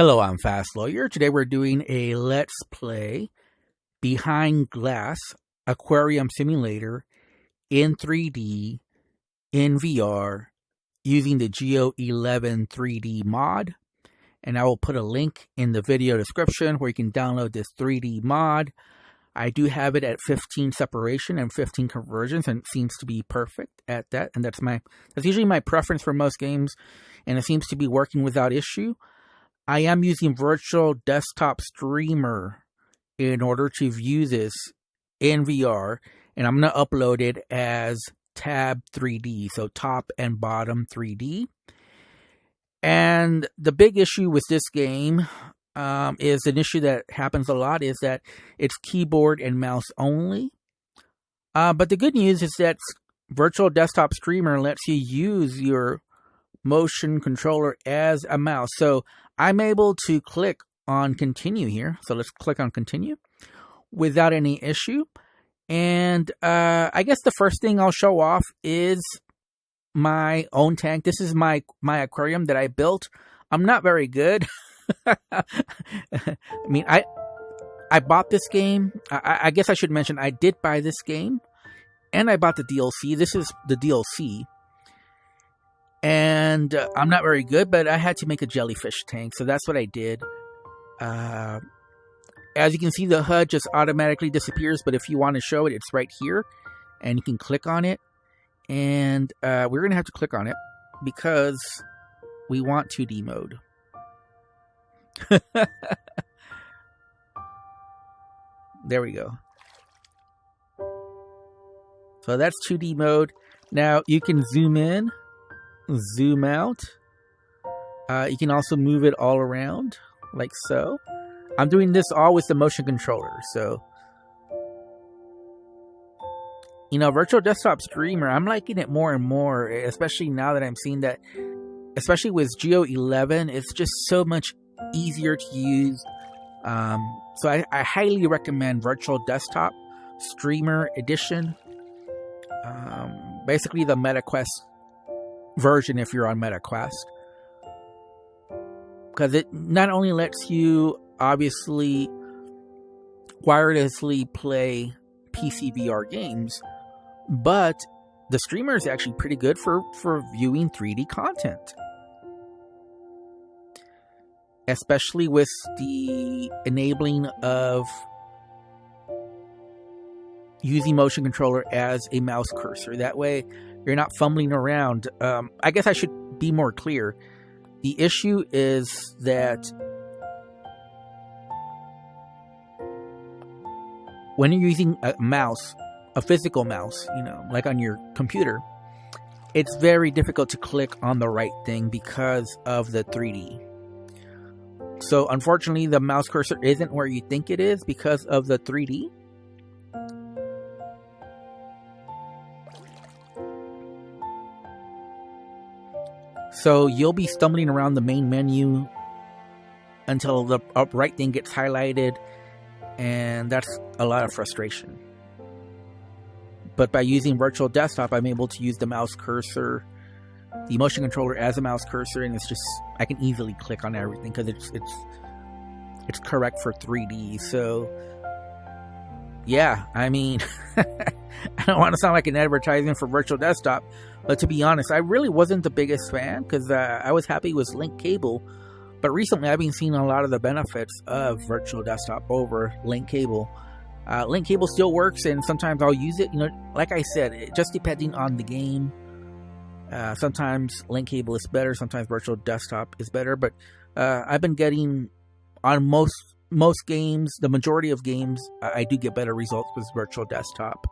Hello, I'm Fast Lawyer. Today we're doing a Let's Play Behind Glass Aquarium Simulator in 3D, in VR, using the Geo 11 3D mod. And I will put a link in the video description where you can download this 3D mod. I do have it at 15 separation and 15 conversions, and it seems to be perfect at that. And that's usually my preference for most games, and it seems to be working without issue. I am using Virtual Desktop Streamer in order to view this in VR, and I'm going to upload it as tab 3D, so top and bottom 3D. And the big issue with this game is an issue that happens a lot, is that it's keyboard and mouse only. But the good news is that Virtual Desktop Streamer lets you use your motion controller as a mouse. So I'm able to click on continue here. So let's click on continue without any issue. And I guess the first thing I'll show off is my own tank. This is my aquarium that I built. I'm not very good. I mean, I bought this game. I guess I should mention I did buy this game, and I bought the DLC. This is the DLC. And I'm not very good, but I had to make a jellyfish tank, so that's what I did. As you can see, the HUD just automatically disappears, but if you want to show it, it's right here, and you can click on it. And we're going to have to click on it because we want 2D mode. There we go. So that's 2D mode. Now you can zoom in, zoom out. You can also move it all around like so. I'm doing this all with the motion controller, so Virtual Desktop Streamer, I'm liking it more and more, especially now that I'm seeing that, especially with Geo 11, it's just so much easier to use. So I highly recommend Virtual Desktop Streamer Edition. Basically the MetaQuest version if you're on MetaQuest. Because it not only lets you obviously wirelessly play PC VR games, but the streamer is actually pretty good for viewing 3D content. Especially with the enabling of using motion controller as a mouse cursor. That way, you're not fumbling around. I guess I should be more clear. The issue is that when you're using a mouse, a physical mouse, like on your computer, it's very difficult to click on the right thing because of the 3D. So unfortunately, the mouse cursor isn't where you think it is because of the 3D. So you'll be stumbling around the main menu until the right thing gets highlighted, and that's a lot of frustration. But by using Virtual Desktop, I'm able to use the mouse cursor, the motion controller as a mouse cursor, and it's just, I can easily click on everything because it's correct for 3D. So yeah, I mean, I don't want to sound like an advertisement for Virtual Desktop, but to be honest, I really wasn't the biggest fan because I was happy with Link Cable. But recently, I've been seeing a lot of the benefits of Virtual Desktop over Link Cable. Link Cable still works, and sometimes I'll use it. Like I said, just depending on the game. Sometimes Link Cable is better, sometimes Virtual Desktop is better. But I've been getting, on most games, the majority of games, I do get better results with Virtual Desktop.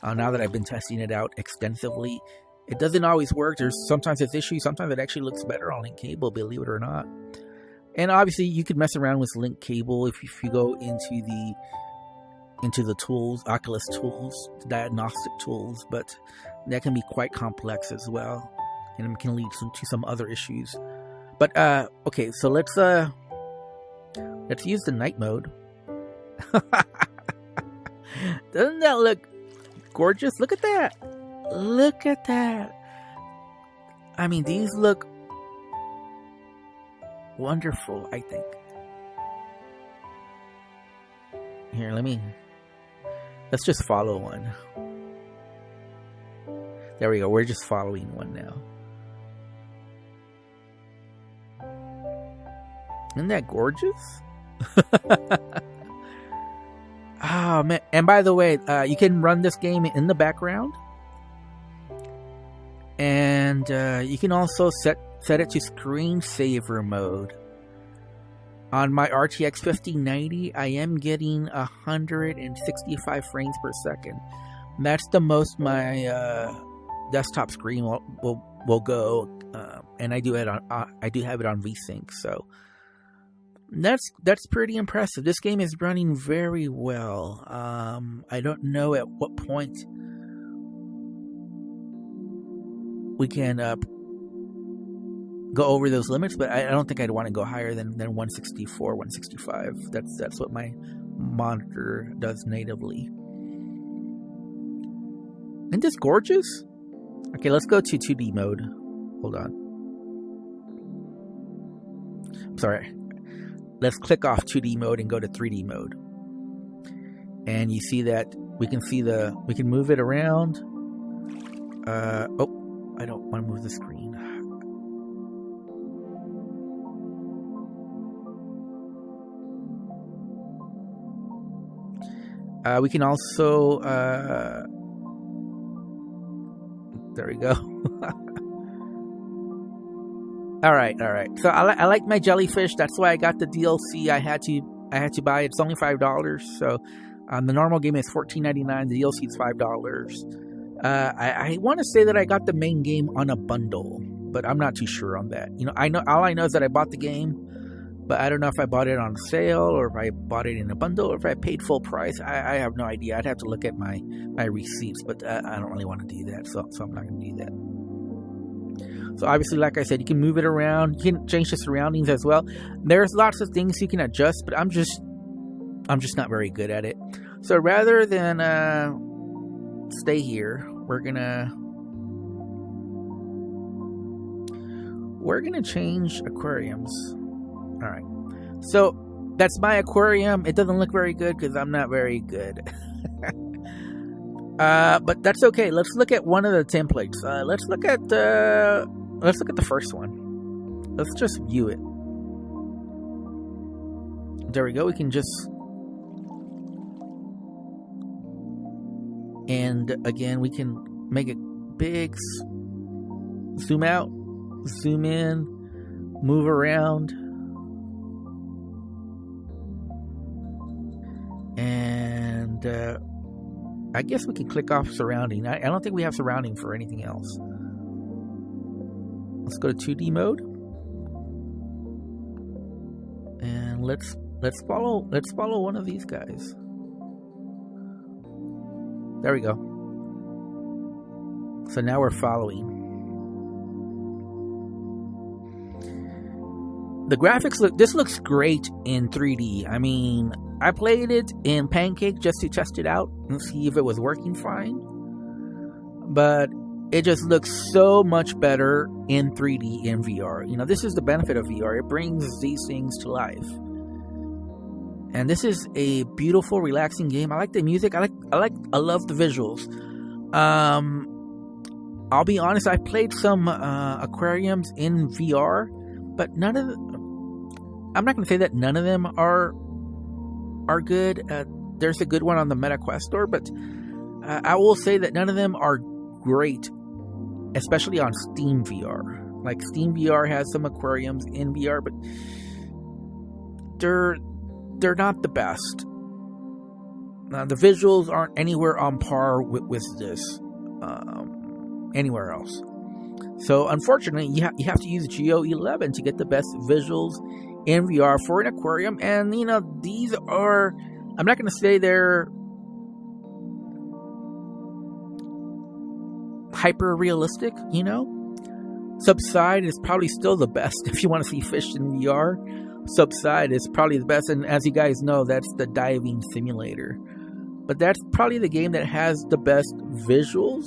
Now that I've been testing it out extensively. It doesn't always work. Sometimes it's issues. Sometimes it actually looks better on Link Cable, believe it or not. And obviously, you could mess around with Link Cable if you go into the tools, Oculus tools, diagnostic tools, but that can be quite complex as well, and it can lead to some other issues. But okay, so let's use the night mode. Doesn't that look gorgeous? Look at that. Look at that. I mean, these look wonderful, I think. Here, let's just follow one. There we go. We're just following one now. Isn't that gorgeous? Oh, man. And by the way, you can run this game in the background. And you can also set it to screensaver mode. On my RTX 5090, I am getting 165 frames per second. That's the most my desktop screen will go, and I do have it on VSync, so that's pretty impressive. This game is running very well. I don't know at what point we can go over those limits, but I don't think I'd want to go higher than 164, 165. That's what my monitor does natively. Isn't this gorgeous? Okay, let's go to 2D mode. Hold on. Sorry. Let's click off 2D mode and go to 3D mode. And you see that we can move it around. Oh, I don't want to move the screen. We can also there we go. All right. So I like my jellyfish. That's why I got the DLC. I had to buy it. It's only $5. So the normal game is $14.99. The DLC is $5. I want to say that I got the main game on a bundle, but I'm not too sure on that. All I know is that I bought the game, but I don't know if I bought it on sale or if I bought it in a bundle or if I paid full price. I have no idea. I'd have to look at my receipts, but I don't really want to do that, so I'm not going to do that. So obviously, like I said, you can move it around. You can change the surroundings as well. There's lots of things you can adjust, but I'm just not very good at it. So rather than stay here, we're gonna change aquariums. All right. So that's my aquarium. It doesn't look very good because I'm not very good. But that's okay. Let's look at one of the templates. Let's look at the first one. Let's just view it. There we go. We can just, and again, we can make it big, zoom out, zoom in, move around, and I guess we can click off surrounding. I don't think we have surrounding for anything else. Let's go to 2D mode, and let's follow one of these guys. There we go. So now we're following. The graphics this looks great in 3D. I mean, I played it in Pancake just to test it out and see if it was working fine. But it just looks so much better in 3D in VR. This is the benefit of VR. It brings these things to life. And this is a beautiful, relaxing game. I like the music. I love the visuals. I'll be honest, I played some aquariums in VR, but I'm not going to say that none of them are good. There's a good one on the MetaQuest store, but I will say that none of them are great, especially on Steam VR. Like, Steam VR has some aquariums in VR, but they're not the best. The visuals aren't anywhere on par with this anywhere else. So unfortunately, you have to use Geo 11 to get the best visuals in VR for an aquarium. And these are, I'm not going to say they're hyper realistic. Subside is probably still the best if you want to see fish in VR. Subside is probably the best, and as you guys know, that's the diving simulator. But that's probably the game that has the best visuals.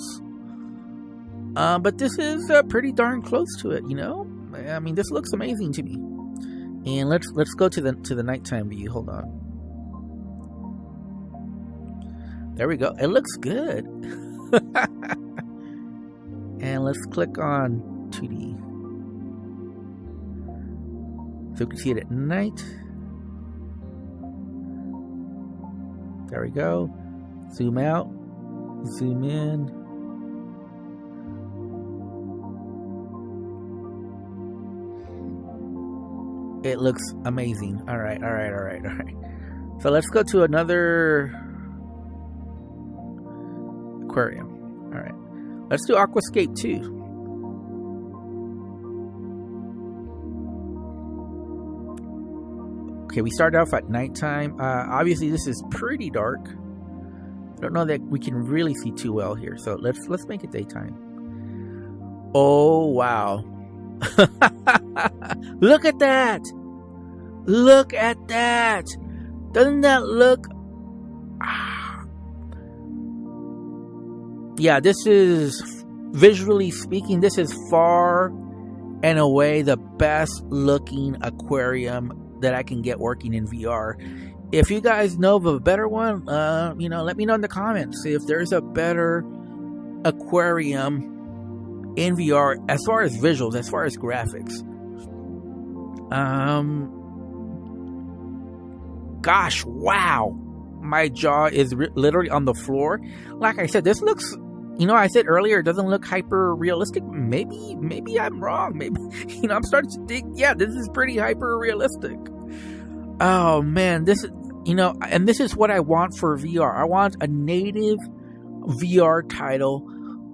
But this is pretty darn close to it, I mean, this looks amazing to me. And let's go to the nighttime view. Hold on. There we go. It looks good. And let's click on 2D. So we can see it at night. There we go. Zoom out. Zoom in. It looks amazing. All right. So let's go to another aquarium. All right. Let's do Aquascape 2. Okay, we started off at nighttime. Obviously, this is pretty dark. I don't know that we can really see too well here. So let's make it daytime. Oh, wow. Look at that. Look at that. Doesn't that look... Yeah, this is, visually speaking, this is far and away the best looking aquarium that I can get working in VR. If you guys know of a better one, let me know in the comments. See if there's a better aquarium in VR as far as visuals, as far as graphics. Gosh, wow. My jaw is literally on the floor. Like I said, this looks... I said earlier it doesn't look hyper realistic. Maybe I'm wrong. Maybe I'm starting to think, yeah, this is pretty hyper realistic. Oh man, this is and this is what I want for VR. I want a native VR title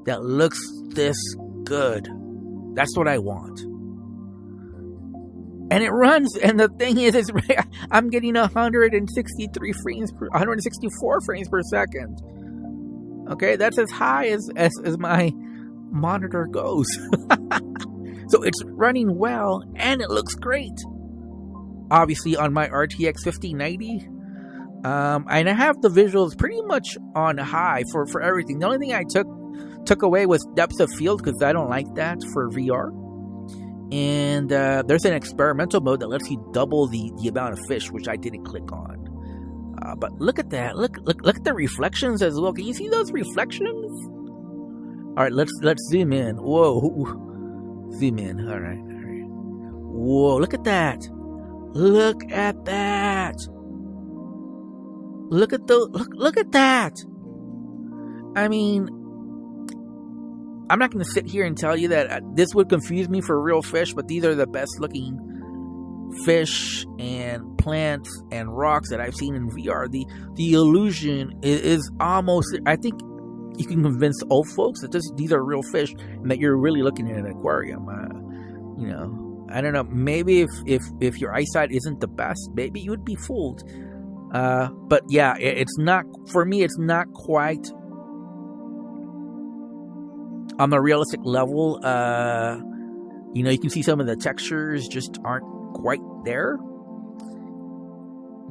that looks this good. That's what I want. And it runs, and the thing is I'm getting 164 frames per second. Okay, that's as high as my monitor goes. So it's running well, and it looks great. Obviously on my RTX 5090. And I have the visuals pretty much on high for everything. The only thing I took away was depth of field, because I don't like that for VR. And there's an experimental mode that lets you double the amount of fish, which I didn't click on. But look at that. Look at the reflections as well. Can you see those reflections? All right, let's zoom in. Whoa. Zoom in. All right. Whoa, look at that. Look at that. Look at that. I mean, I'm not going to sit here and tell you that this would confuse me for real fish, but these are the best looking fish and plants and rocks that I've seen in VR. The illusion is almost, I think you can convince old folks that these are real fish and that you're really looking at an aquarium. I don't know, maybe if your eyesight isn't the best, maybe you would be fooled. But yeah, it's not, for me, it's not quite on the realistic level. You can see some of the textures just aren't quite there.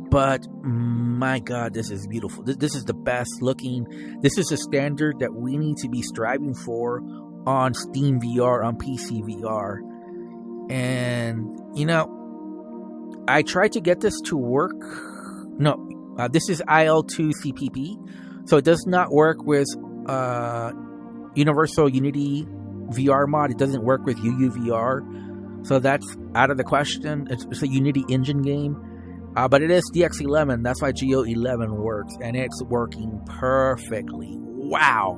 But my God, this is beautiful. This is the best looking. This is a standard that we need to be striving for on Steam VR, on PC VR. And, I tried to get this to work. No, this is IL2 CPP. So it does not work with Universal Unity VR mod. It doesn't work with UUVR. So that's out of the question. It's a Unity engine game. But it is DX11. That's why GO11 works. And it's working perfectly. Wow.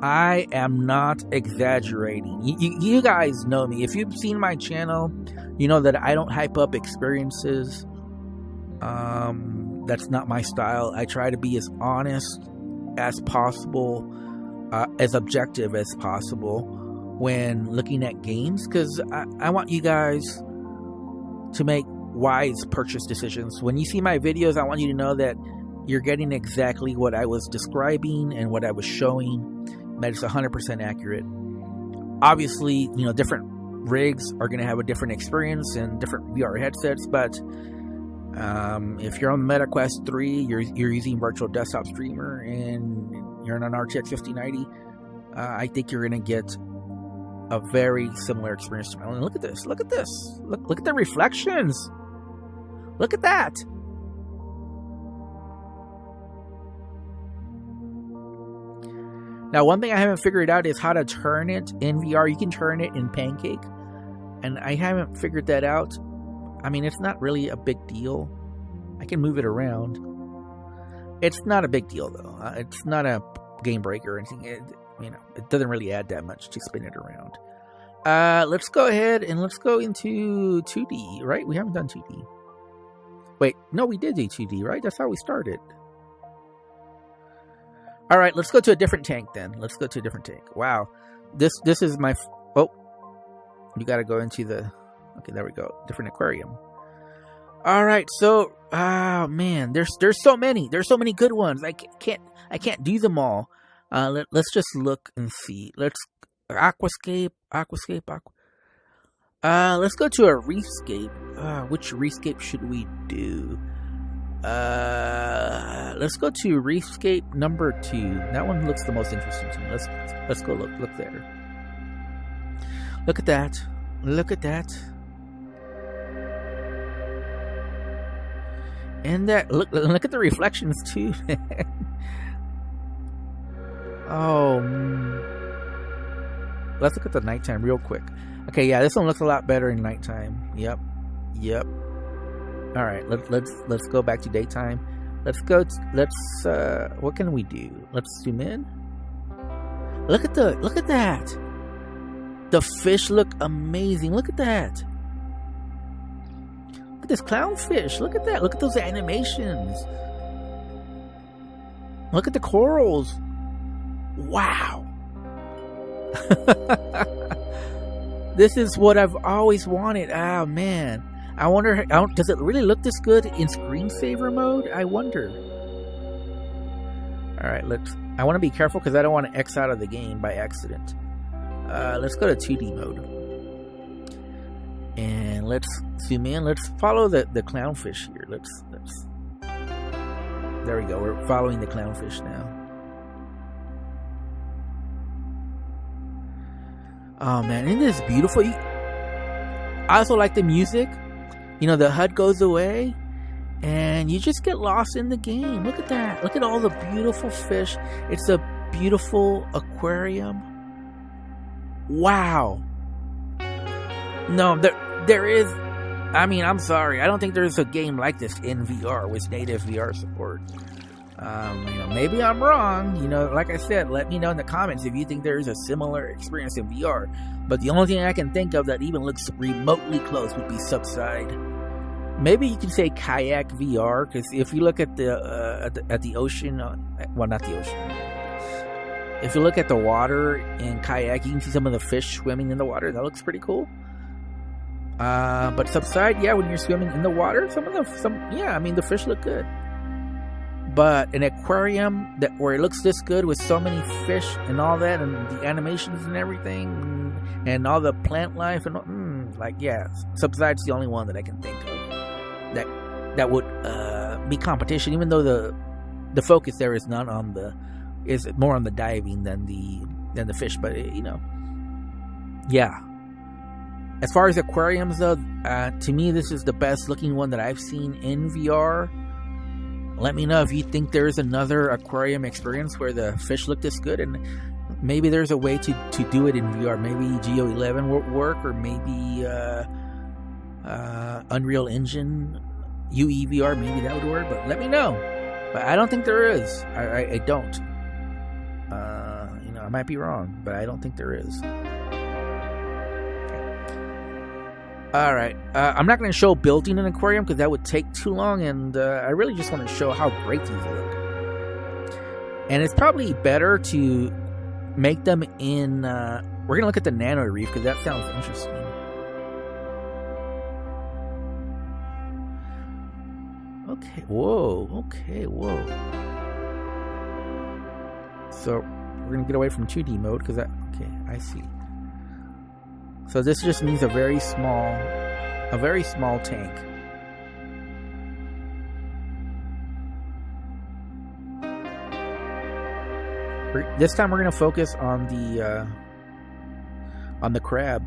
I am not exaggerating. You guys know me. If you've seen my channel, you know that I don't hype up experiences. That's not my style. I try to be as honest as possible, as objective as possible when looking at games, because I want you guys to make wise purchase decisions. When you see my videos, I want you to know that you're getting exactly what I was describing and what I was showing, that it's 100% accurate. Obviously, different rigs are going to have a different experience and different VR headsets, but if you're on the MetaQuest 3, you're using Virtual Desktop Streamer, and you're on an RTX 5090, I think you're going to get a very similar experience to my own. Look at this. Look at this. Look at the reflections. Look at that. Now, one thing I haven't figured out is how to turn it in VR. You can turn it in Pancake, and I haven't figured that out. I mean, it's not really a big deal. I can move it around. It's not a big deal, though. It's not a game breaker or anything. It doesn't really add that much to spin it around. Let's go ahead and let's go into 2D, right? We haven't done 2D. Wait, no, we did do 2D, right? That's how we started. All right, let's go to a different tank then. Let's go to a different tank. Wow. This is my... Oh. You got to go into the... Okay, there we go. Different aquarium. All right, so... Oh, man. There's so many. There's so many good ones. I can't do them all. Let's just look and see. Let's... Aquascape. Let's go to a reefscape. Which reefscape should we do? Let's go to reefscape number 2. That one looks the most interesting to me. Let's go look there. Look at that. Look at that. And that look at the reflections too. Oh, let's look at the nighttime real quick. Okay, yeah, this one looks a lot better in nighttime. Yep. All right, let's go back to daytime. Let's what can we do? Let's zoom in. Look at that. The fish look amazing. Look at that. Look at this clownfish. Look at that. Look at those animations. Look at the corals. Wow. This is what I've always wanted. Oh, man. I wonder, does it really look this good in screensaver mode? I wonder. All right, I want to be careful because I don't want to X out of the game by accident. Let's go to 2D mode. And let's zoom in. Let's follow the clownfish here. There we go. We're following the clownfish now. Oh, man. Isn't this beautiful? I also like the music. The HUD goes away and you just get lost in the game. Look at that. Look at all the beautiful fish. It's a beautiful aquarium. Wow. No, there is... I mean, I'm sorry. I don't think there's a game like this in VR with native VR support. Maybe I'm wrong. Like I said, let me know in the comments if you think there is a similar experience in VR. But the only thing I can think of that even looks remotely close would be Subside. Maybe you can say Kayak VR, because if you look at the ocean, well, not the ocean. If you look at the water in Kayak, you can see some of the fish swimming in the water. That looks pretty cool. But Subside, yeah, when you're swimming in the water, the fish look good. But an aquarium where it looks this good with so many fish and all that, and the animations and everything, and all the plant life, and Subside's the only one that I can think of that would be competition. Even though the focus there is is more on the diving than the fish, but yeah. As far as aquariums though, to me this is the best looking one that I've seen in VR. Let me know if you think there's another aquarium experience where the fish look this good, and maybe there's a way to do it in VR. Maybe GO11 will work, or maybe Unreal Engine UE VR, maybe that would work. But let me know. But I don't think there is. I don't. I might be wrong, but I don't think there is. All right, I'm not going to show building an aquarium because that would take too long, and I really just want to show how great these look. And it's probably better to make them in... we're going to look at the nano reef because that sounds interesting. Okay, whoa. So we're going to get away from 2D mode because okay, I see. So this just means a very small tank. This time we're going to focus on on the crab.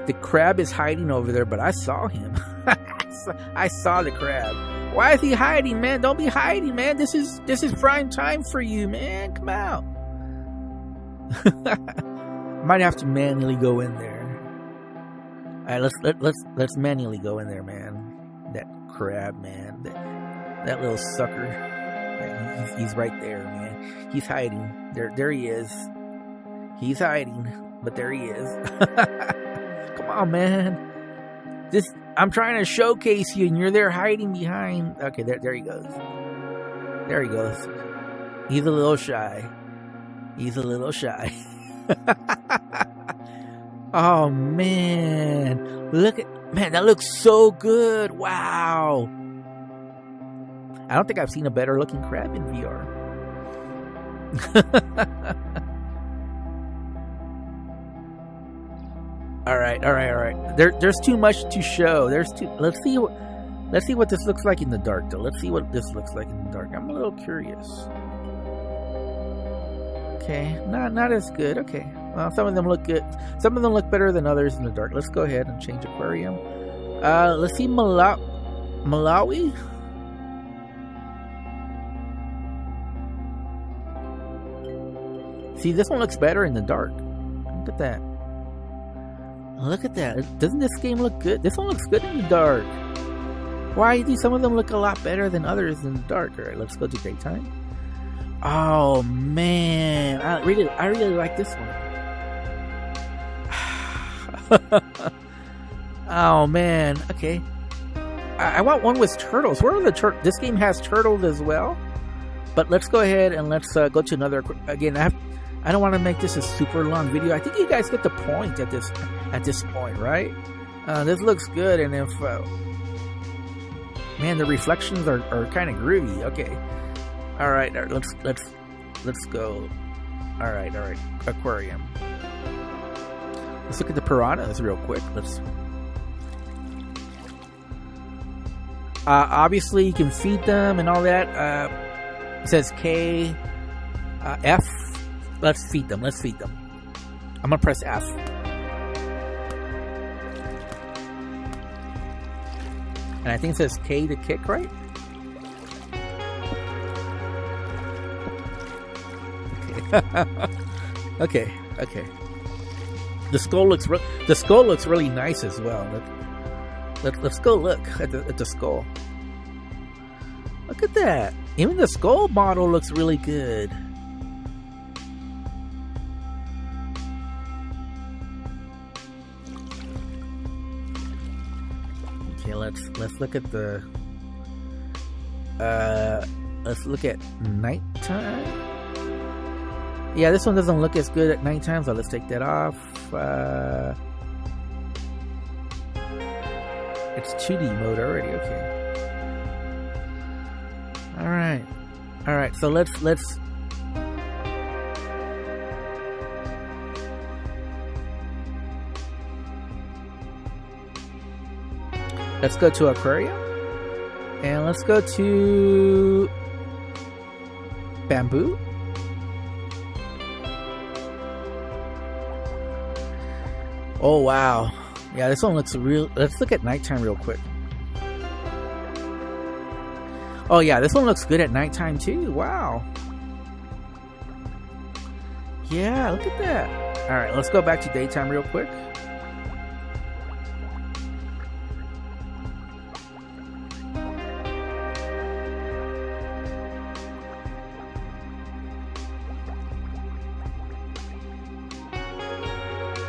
The crab is hiding over there, but I saw him. I saw the crab. Why is he hiding, man? Don't be hiding, man. This is prime time for you, man. Come out. Might have to manually go in there. All right, let's manually go in there, man. That crab, man. That little sucker. He's right there, man. He's hiding. There he is. He's hiding, but there he is. Come on, man. I'm trying to showcase you, and you're there hiding behind. Okay, there he goes. There he goes. He's a little shy. He's a little shy. Oh, man. Man, that looks so good. Wow. I don't think I've seen a better looking crab in VR. All right. There's too much to show. Let's see what this looks like in the dark, though. Let's see what this looks like in the dark. I'm a little curious. Okay, not as good. Okay, well, some of them look good. Some of them look better than others in the dark. Let's go ahead and change aquarium. Let's see Malawi. See, this one looks better in the dark. Look at that. Look at that. Doesn't this game look good? This one looks good in the dark. Why do some of them look a lot better than others in the dark? All right, let's go to daytime. Oh man, I really like this one. Oh man, okay. I want one with turtles. Where are the turtles? This game has turtles as well. But let's go ahead and let's go to another. Again, I don't want to make this a super long video. I think you guys get the point at this point, right? This looks good, and if man, the reflections are kind of groovy. Okay, all right. Let's go. All right. Aquarium. Let's look at the piranhas real quick. Obviously you can feed them and all that. It says K, F. Let's feed them. I'm gonna press F. And I think it says K to kick, right? Okay. The skull looks really nice as well. Let's go look at the skull. Look at that. Even the skull model looks really good. Okay, let's look at the let's look at nighttime. Yeah, this one doesn't look as good at nighttime, so let's take that off. It's 2D mode already. Okay. All right. So let's go to aquarium, and let's go to bamboo. Oh wow. Yeah, this one looks real. Let's look at nighttime real quick. Oh yeah, this one looks good at nighttime too. Wow. Yeah, look at that. All right, let's go back to daytime real quick.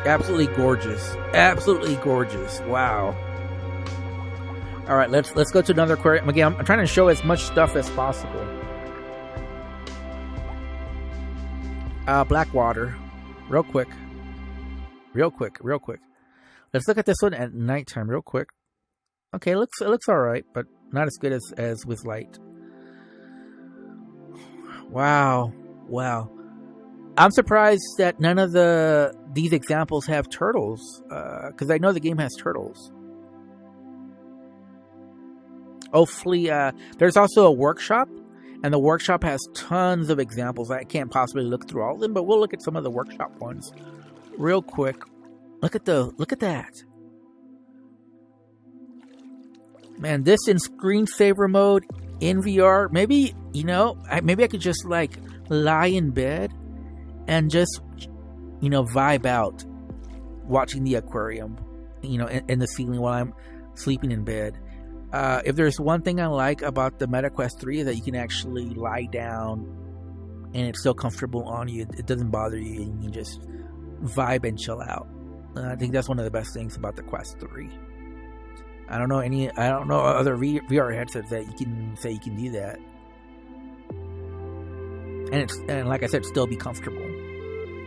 Absolutely gorgeous. Wow. All right, let's go to another aquarium. Again, I'm trying to show as much stuff as possible. Black water, real quick. Let's look at this one at nighttime real quick. Okay, it looks all right, but not as good as with light. Wow. I'm surprised that none of these examples have turtles, because I know the game has turtles. Hopefully, there's also a workshop, And the workshop has tons of examples. I can't possibly look through all of them, but we'll look at some of the workshop ones real quick. Look at that. Man, this in screensaver mode in VR, maybe, maybe I could just like lie in bed and just, vibe out watching the aquarium, in the ceiling while I'm sleeping in bed. If there's one thing I like about the Meta Quest 3 is that you can actually lie down and it's still comfortable on you. It doesn't bother you, and you can just vibe and chill out. I think that's one of the best things about the Quest 3. I don't know other VR headsets that you can say you can do that. And like I said, still be comfortable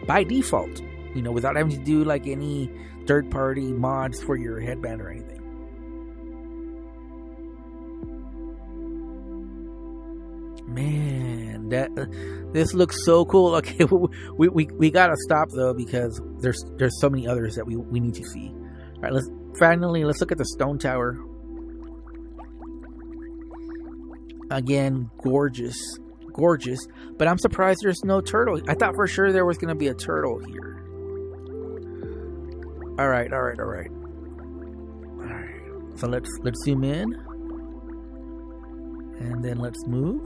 by default, without having to do like any third-party mods for your headband or anything. Man, this looks so cool. Okay, we gotta stop though, because there's so many others that we need to see. All right, let's look at the stone tower. Again, gorgeous, but I'm surprised there's no turtle. I thought for sure there was gonna be a turtle here. All right. So let's zoom in, and then let's move.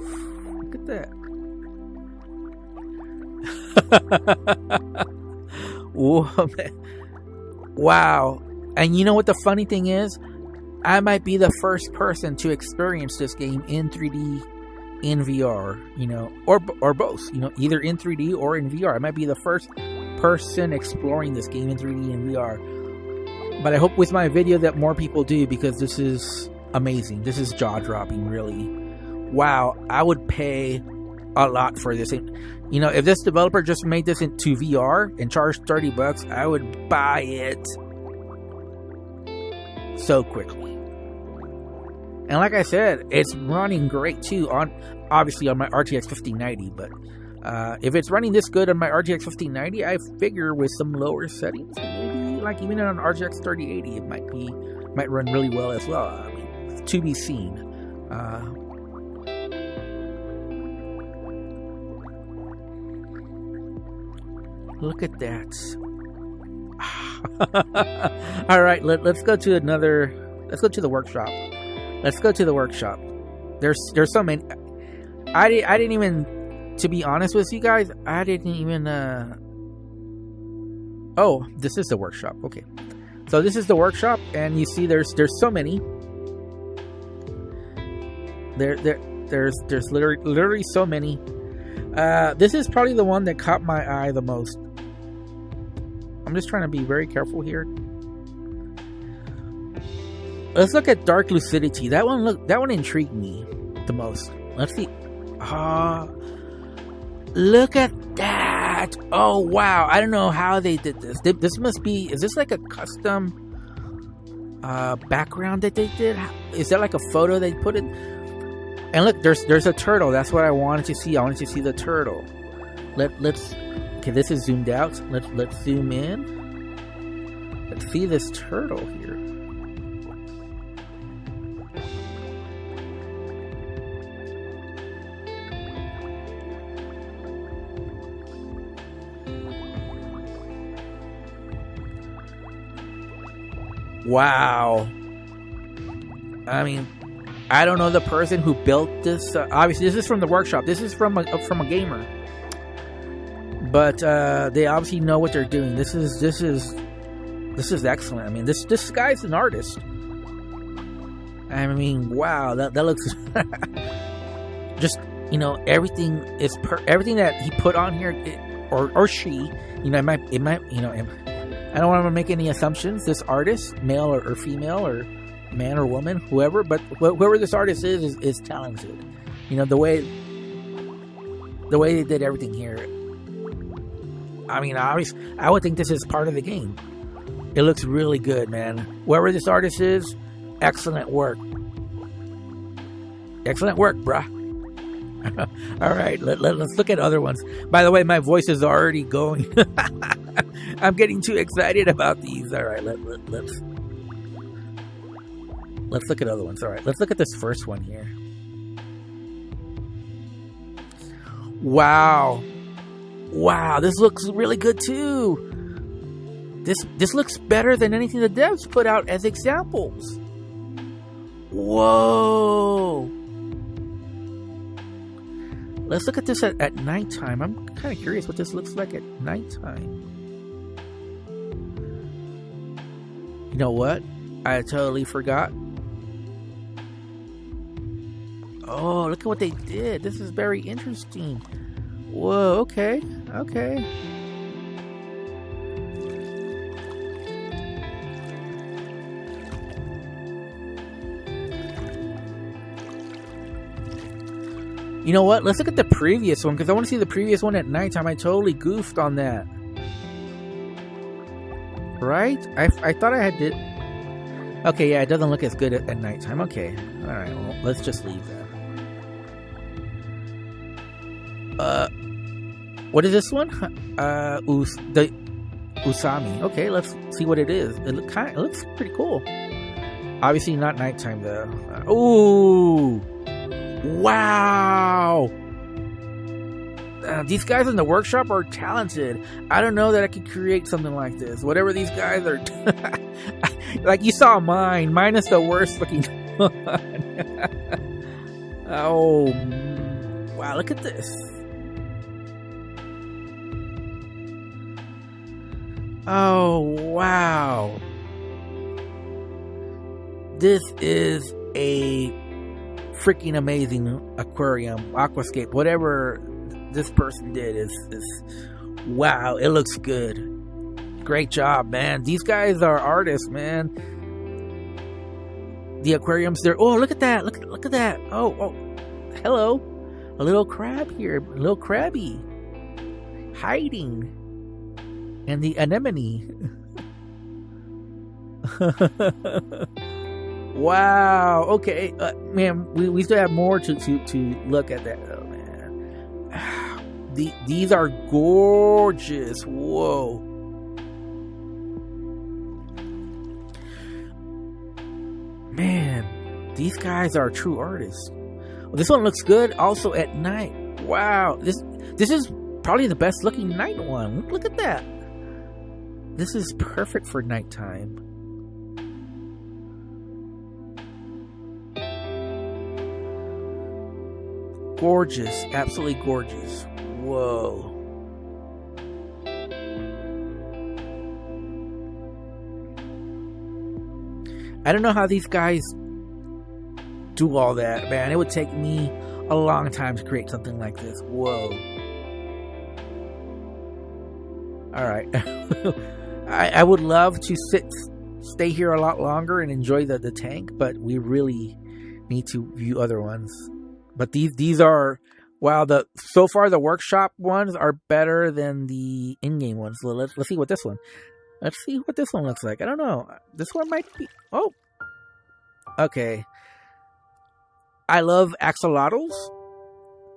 Look at that. Whoa, man. Wow. And you know what the funny thing is? I might be the first person to experience this game in 3D in VR, or both, either in 3D or in VR. I might be the first person exploring this game in 3D and VR. But I hope with my video that more people do, because this is amazing. This is jaw-dropping, really. Wow, I would pay a lot for this. If this developer just made this into VR and charged $30, I would buy it so quickly. And like I said, it's running great too, obviously on my RTX 5090, but if it's running this good on my RTX 5090, I figure with some lower settings, maybe like even on RTX 3080, it might run really well as well. I mean, it's to be seen. Look at that. All right, let's go to the workshop. There's so many. I didn't even, to be honest with you guys, I didn't even oh, this is the workshop. Okay. So this is the workshop, and you see there's so many. There's literally so many. This is probably the one that caught my eye the most. I'm just trying to be very careful here. Let's look at Dark Lucidity. That one intrigued me the most. Let's see. Look at that. Oh wow. I don't know how they did this. This must be, is this like a custom background that they did? Is that like a photo they put in? And look, there's a turtle. That's what I wanted to see. I wanted to see the turtle. Let's okay, this is zoomed out. Let's zoom in. Let's see this turtle here. Wow. I mean, I don't know the person who built this. Obviously, this is from the workshop. This is from a gamer. But they obviously know what they're doing. This is excellent. I mean, this guy's an artist. I mean, wow, that looks just, everything is everything that he put on here, or she, it might, I don't want to make any assumptions. This artist, male or female, or man or woman, whoever, but whoever this artist is talented. The way they did everything here. I mean, obviously, I would think this is part of the game. It looks really good, man. Whoever this artist is, excellent work. Excellent work, bruh. All right, let's look at other ones. By the way, my voice is already going. I'm getting too excited about these. All right, let's look at other ones. All right, let's look at this first one here. Wow. Wow, this looks really good too. This looks better than anything the devs put out as examples. Whoa. Let's look at this at nighttime. I'm kind of curious what this looks like at nighttime. You know what? I totally forgot. Oh, look at what they did. This is very interesting. Whoa, okay. Okay. You know what? Let's look at the previous one, because I want to see the previous one at nighttime. I totally goofed on that. Right? I thought I had did. Okay, yeah, it doesn't look as good at nighttime. Okay. Alright, well, let's just leave that. What is this one? The Usami. Okay, let's see what it is. It looks pretty cool. Obviously not nighttime though. Ooh! Wow! These guys in the workshop are talented. I don't know that I could create something like this. Whatever these guys are... like you saw mine. Mine is the worst looking one. Oh, wow, look at this. Oh, wow. This is a freaking amazing aquarium, aquascape, whatever this person did is wow, it looks good. Great job, man. These guys are artists, man. The aquariums there. Oh, look at that. Look at that. Oh, hello. A little crab here. A little crabby. Hiding. And the anemone. Wow. Okay. Man, we still have more to look at that. Oh, man. These are gorgeous. Whoa. Man, these guys are true artists. Well, this one looks good also at night. Wow. This is probably the best looking night one. Look at that. This is perfect for nighttime. Gorgeous. Absolutely gorgeous. Whoa. I don't know how these guys do all that, man. It would take me a long time to create something like this. Whoa. Alright. I would love to stay here a lot longer and enjoy the tank, but we really need to view other ones. But these are, wow, so far the workshop ones are better than the in-game ones. So let's see what this one. Let's see what this one looks like. I don't know. This one might be... Oh. Okay. I love axolotls.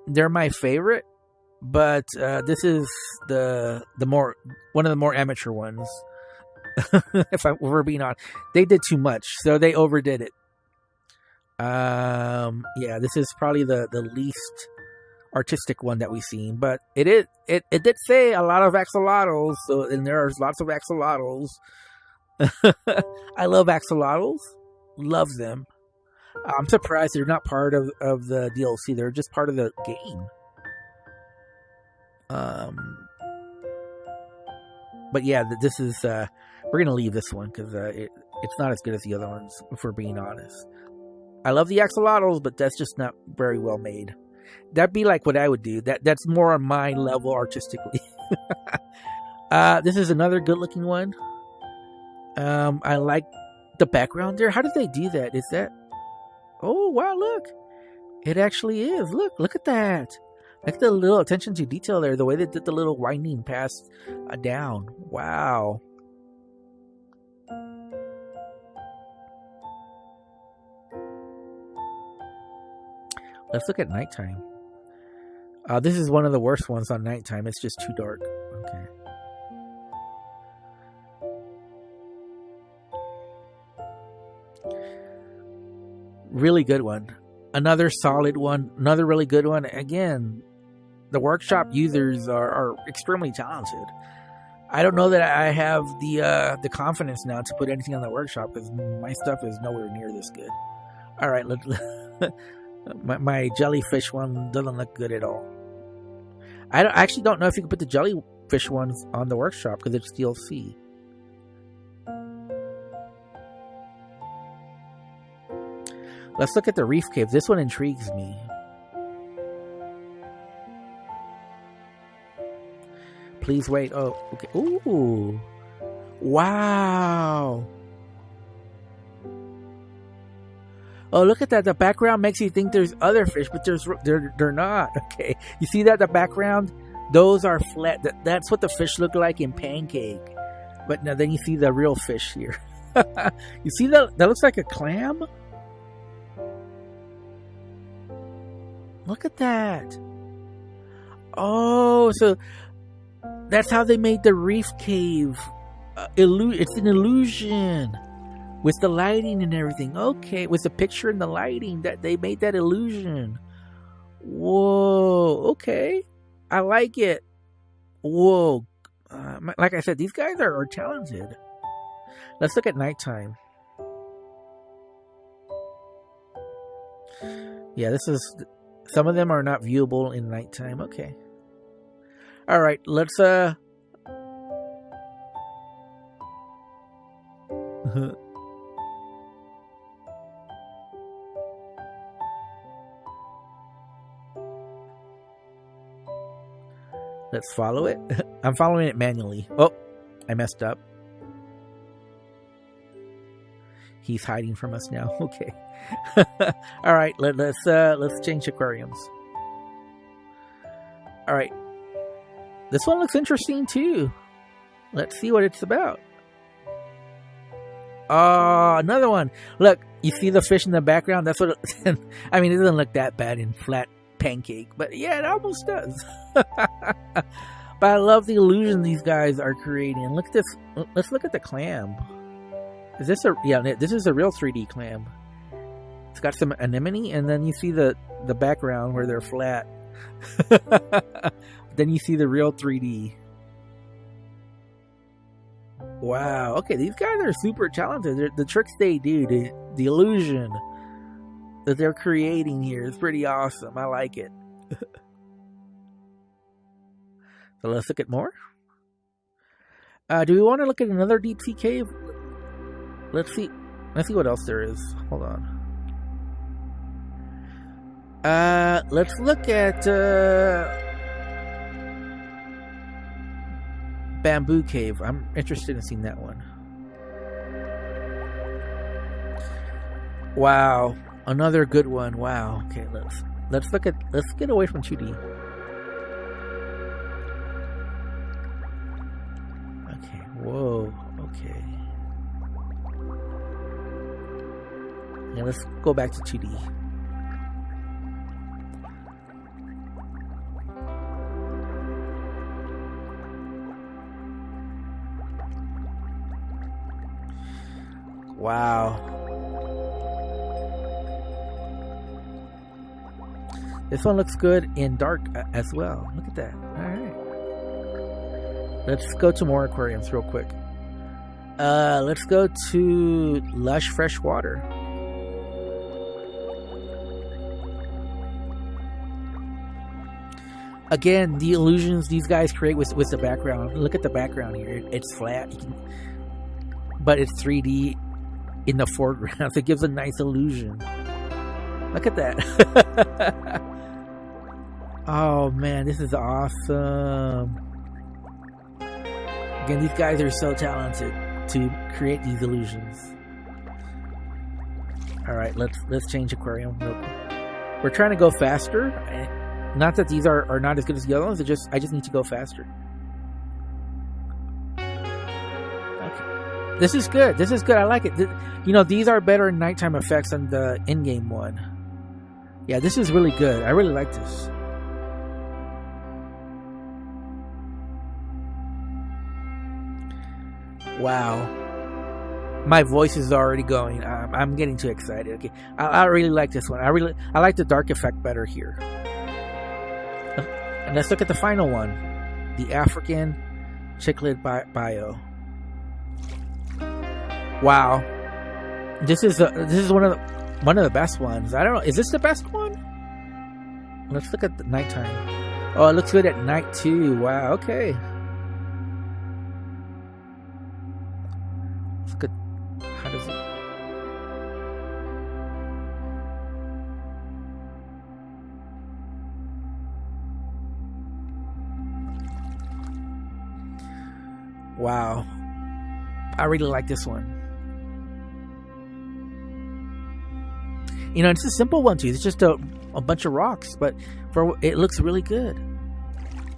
They're my favorite. But this is one of the more amateur ones. If we're being honest. They did too much. So they overdid it. Yeah, this is probably the least artistic one that we've seen, but it did say a lot of axolotls, and there's lots of axolotls. I love axolotls, love them. I'm surprised they're not part of the DLC. They're just part of the game. But yeah, this is we're gonna leave this one because it's not as good as the other ones, if we're being honest. I love the axolotls, but that's just not very well made. That'd be like what I would do. That's more on my level artistically. This is another good looking one. I like the background there. How did they do that? Is that... Oh, wow, look. It actually is. Look at that. Look at the little attention to detail there. The way they did the little winding pass down. Wow. Let's look at nighttime. This is one of the worst ones on nighttime. It's just too dark. Okay. Really good one. Another solid one. Another really good one. Again, the workshop users are extremely talented. I don't know that I have the confidence now to put anything on the workshop because my stuff is nowhere near this good. All right, my jellyfish one doesn't look good at all. I actually don't know if you can put the jellyfish ones on the workshop because it's DLC. Let's look at the reef cave. This one intrigues me. Please wait. Oh, okay. Ooh. Wow. Oh, look at that. The background makes you think there's other fish, but they're not. Okay. You see that? The background? Those are flat. That's what the fish look like in Pancake. But now then you see the real fish here. You see that? That looks like a clam? Look at that. Oh, so that's how they made the reef cave. It's an illusion with the lighting and everything. Okay, with the picture and the lighting, that they made that illusion. Whoa. Okay, I like it. Whoa. Like I said, these guys are talented. Let's look at nighttime. Yeah, this is. Some of them are not viewable in nighttime. Okay. All right, let's let's follow it. I'm following it manually. Oh, I messed up. He's hiding from us now. Okay. All right, let's change aquariums. All right. This one looks interesting too. Let's see what it's about. Oh, another one. Look, you see the fish in the background? That's what I mean, it doesn't look that bad in flat Pancake, but yeah, it almost does. But I love the illusion these guys are creating. Look at this. Let's look at the clam. Is this this is a real 3D clam. It's got some anemone, and then you see the background where they're flat. Then you see the real 3D. Wow. Okay, these guys are super talented. The tricks they do, the illusion that they're creating here is pretty awesome. I like it. So let's look at more. Do we want to look at another deep sea cave? Let's see what else there is. Hold on. Let's look at Bamboo Cave. I'm interested in seeing that one. Wow, another good one. Wow. Okay, let's get away from 2D. Okay. Whoa. Okay. Yeah, let's go back to 2D. Wow. This one looks good in dark as well. Look at that. Alright. Let's go to more aquariums real quick. Let's go to Lush Fresh Water. Again, the illusions these guys create with the background. Look at the background here. It's flat. But it's 3D in the foreground. So it gives a nice illusion. Look at that. Oh man, this is awesome. Again, these guys are so talented to create these illusions. Alright, let's change aquarium real quick. We're trying to go faster. Not that these are not as good as the other ones, I just need to go faster. Okay. This is good. This is good. I like it. These are better nighttime effects than the in-game one. Yeah, this is really good. I really like this. Wow. My voice is already going. I'm getting too excited. Okay, I really like this one. I like the dark effect better here. And let's look at the final one, the African Cichlid Bio. Wow, this is one of the best ones. I don't know, is this the best one? Let's look at the nighttime. Oh, it looks good at night too. Wow, okay. Let's look at how does it. Wow, I really like this one. You know, it's a simple one too. It's just a bunch of rocks, but it looks really good.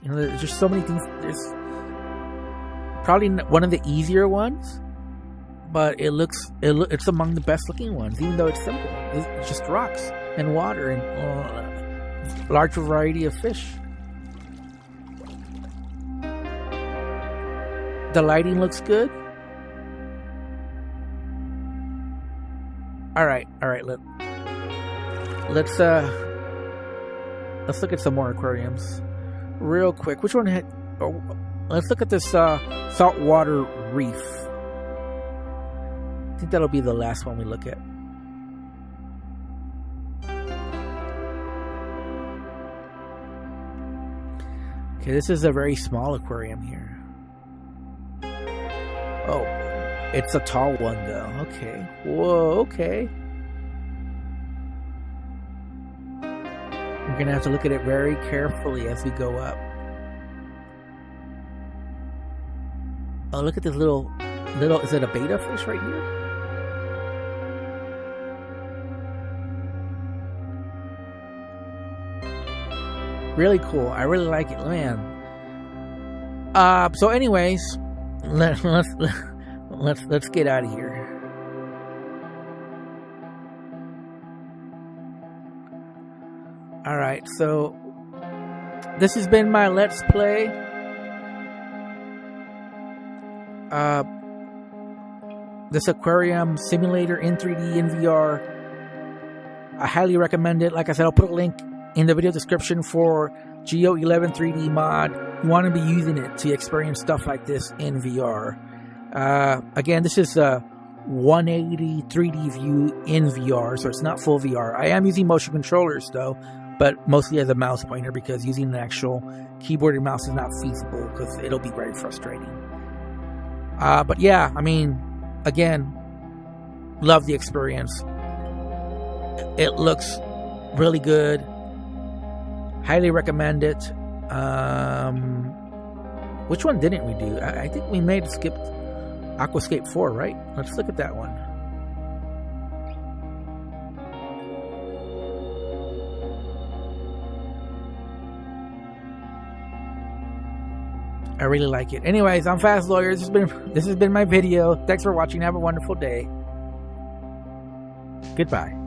You know, there's just so many things. There's probably one of the easier ones, but it's among the best looking ones, even though it's simple. It's just rocks and water and a large variety of fish. The lighting looks good. All right. Let's look at some more aquariums real quick. Which one had? Oh, let's look at this saltwater reef. I think that'll be the last one we look at. Okay, this is a very small aquarium here. Oh, it's a tall one though. Okay. Whoa, okay. We're gonna have to look at it very carefully as we go up. Oh, look at this little, is it a betta fish right here? Really cool. I really like it, man. So anyways, let's get out of here. All right, so this has been my Let's Play. This aquarium simulator in 3D in VR. I highly recommend it. Like I said, I'll put a link in the video description for Geo 11 3D mod. You want to be using it to experience stuff like this in VR. Again, this is a 180 3D view in VR, so it's not full VR. I am using motion controllers though, but mostly as a mouse pointer because using an actual keyboard and mouse is not feasible because it'll be very frustrating. But yeah, I mean, again, love the experience. It looks really good. Highly recommend it. Which one didn't we do? I think we may have skipped Aquascape 4, right? Let's look at that one. I really like it. Anyways, I'm Fast Lawyer. This has been my video. Thanks for watching. Have a wonderful day. Goodbye.